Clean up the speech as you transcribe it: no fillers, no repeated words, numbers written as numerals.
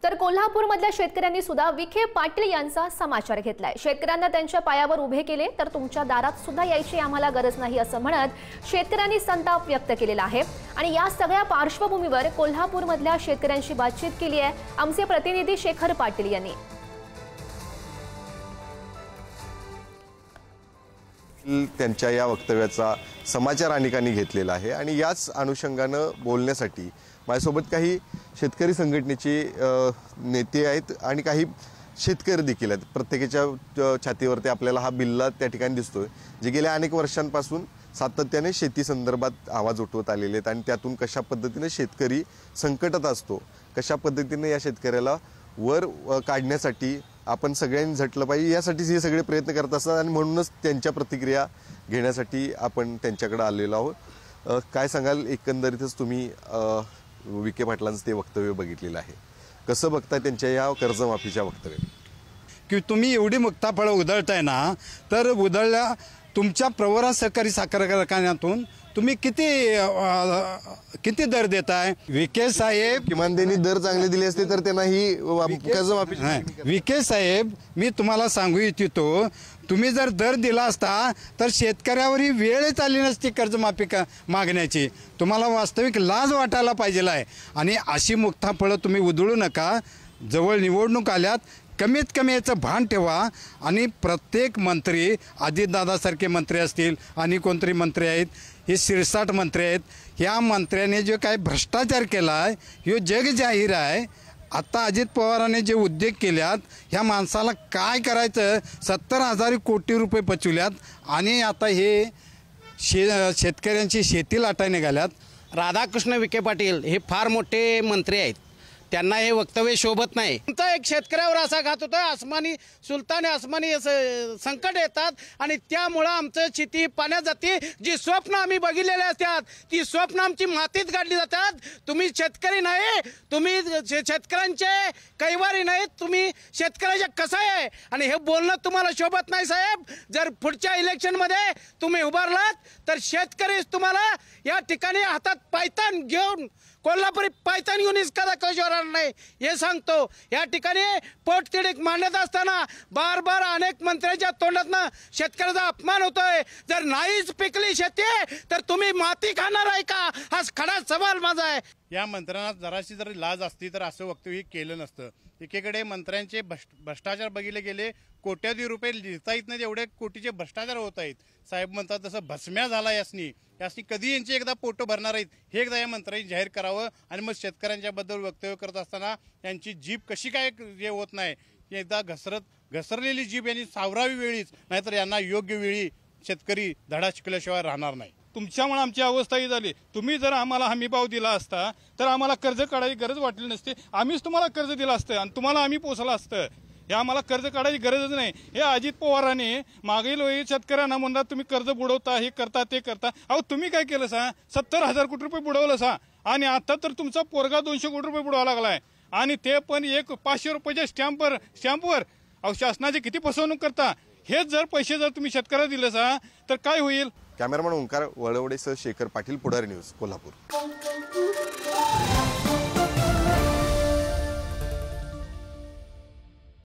तर कोल्हापूरमधल्या शेतकऱ्यांनी सुद्धा विखे पाटील यांचा समाचार घेतलाय। शेतकऱ्यांना त्यांच्या पायावर उभे केले तर तुमच्या दारात सुद्धा यायची आम्हाला गरज नाही असं म्हणत शेतकऱ्यांनी संताप व्यक्त केलेला आहे। आणि या सगळ्या पार्श्वभूमीवर कोल्हापूरमधल्या शेतकऱ्यांशी बातचीत केली आहे आमचे प्रतिनिधी शेखर पाटील यांनी। त्यांच्या या वक्तव्याचा समाचार अनेकांनी घेतलेला आहे आणि याच अनुषंगाने बोलण्यासाठी माझ्यासोबत काही शेतकरी संघटनेचे नेते आहेत आणि काही शेतकरी देखील आहेत। प्रत्येकाच्या छातीवरती आपल्याला हा बिल्ला त्या ठिकाणी दिसतोय, जे गेल्या अनेक वर्षांपासून सातत्याने शेती संदर्भात आवाज उठवत आलेले आहेत आणि त्यातून कशा पद्धतीने शेतकरी संकटात असतो, कशा पद्धतीने या शेतकऱ्याला वर काढण्यासाठी आपण सगळ्यांनी झटलं पाहिजे, यासाठीच हे सगळे प्रयत्न करत असतात आणि म्हणूनच त्यांच्या प्रतिक्रिया घेण्यासाठी आपण त्यांच्याकडे आलेलो आहोत। काय सांगाल, एकंदरीतच तुम्ही विखे पाटलांचं ते वक्तव्य बघितलेलं आहे, कसं बघताय त्यांच्या या कर्जमाफीच्या वक्तव्य की तुम्ही एवढी मुक्ताफळं उधळताय ना, तर उधळल्या तुमच्या प्रवरा सहकारी साखर कारखान्यातून तुम्ही किती दर देताय? विखे साहेब किमान त्यांनी दर चांगले दिले असते तर त्यांना ही कर्जमाफी। विखे साहेब, मी तुम्हाला सांगू इच्छितो, तुम्ही जर दर दिला असता तर शेतकऱ्यावरही वेळच आली नसती कर्जमाफी मागण्याची। तुम्हाला वास्तविक लाज वाटायला पाहिजे आहे आणि अशी मुक्ताफळं तुम्ही उधळू नका। जवळ निवडणूक आल्यात, कमीत कमी याचं भान ठेवा आणि प्रत्येक मंत्री, अजितदादासारखे मंत्री असतील आणि कोणतरी मंत्री आहेत, हे 66 मंत्री आहेत, ह्या मंत्र्याने जो काय भ्रष्टाचार केला आहे हे जग जाहीर आहे। आता अजित पवारांनी जे उद्योग केल्यात, ह्या माणसाला काय करायचं, 70,000 कोटी रुपये पचवल्यात आणि आता हे शेतकऱ्यांची शेती लाटाय निघाल्यात। राधाकृष्ण विखे पाटील हे फार मोठे मंत्री आहेत, त्यांना हे वक्तव्य शोभत नाही। एक शेतकऱ्यावर असा घात होता, आसमानी सुलतान आसमानी संकट येतात आणि त्यामुळं आमचं शेती पाण्यात जाते। जी स्वप्न आम्ही बघितलेले असतात ती स्वप्न आमची मातीत गाडली जातात। तुम्ही शेतकरी नाही, तुम्ही शेतकऱ्यांचे कैवारी नाहीत, तुम्ही शेतकऱ्याचे कसाई आहे आणि हे बोलणं तुम्हाला शोभत नाही साहेब। जर पुढच्या इलेक्शनमध्ये तुम्ही उभारलात तर शेतकरीच तुम्हाला या ठिकाणी हातात पायतान घेऊन, कोल्हापुरी पायतान घेऊन इसका दाखवणार नाही हे सांगतो। या ठिकाणी पोटतिडीक मांडत असताना बार बार अनेक मंत्र्यांच्या तोंडातनं शेतकऱ्याचा अपमान होतोय। जर नाहीच पिकली शेती तर तुम्ही माती खाणार आहे का, हा खडा सवाल माझा आहे। या मंत्र्यांना जराशी जर लाज असती तर असं वक्तव्य केलं नसतं। एकीकडे मंत्र्यांचे भ्रष्टाचार बघितले गेले, कोट्यावधी रुपये लिहिता येत नाही एवढे कोटीचे भ्रष्टाचार होत आहेत। साहेब म्हणतात तसं भस्म्या झाला यासनी कधी यांची एकदा पोटं भरणार आहेत हे एकदा या मंत्र्यांनी जाहीर करावं आणि मग शेतकऱ्यांच्या बद्दल वक्तव्य करत असताना यांची जीभ कशी काय हे होत नाही, एकदा घसरलेली जीभ यांनी सावरावी वेळीच, नाहीतर यांना योग्य वेळी शेतकरी धडा शिकल्याशिवाय राहणार नाही। तुमच्यामुळे आमची अवस्था ही झाली। तुम्ही जर आम्हाला हमीभाव दिला असता तर आम्हाला कर्ज काढायची गरज वाटली नसती, आम्हीच तुम्हाला कर्ज दिलं असतं आणि तुम्हाला आम्ही पोचलं असतं। हे आम्हाला कर्ज काढायची गरजच नाही। हे अजित पवारांनी मागील वेळी शेतकऱ्यांना म्हणतात तुम्ही कर्ज बुडवता, हे करता ते करता। अहो तुम्ही काय केलं सा, 70,000 कोटी रुपये बुडवलं सा आणि आता तर तुमचा पोरगा 200 कोटी रुपये बुडवायला लागलाय आणि ते पण एक 500 रुपयाच्या स्टॅम्पवर। अहो शासनाची किती फसवणूक करता। हेच जर पैसे जर तुम्ही शेतकऱ्याला दिले सा तर काय होईल? कॅमेरामन ओंकार वळवडेसह शेखर पाटील, पुढारी न्यूज, कोल्हापूर।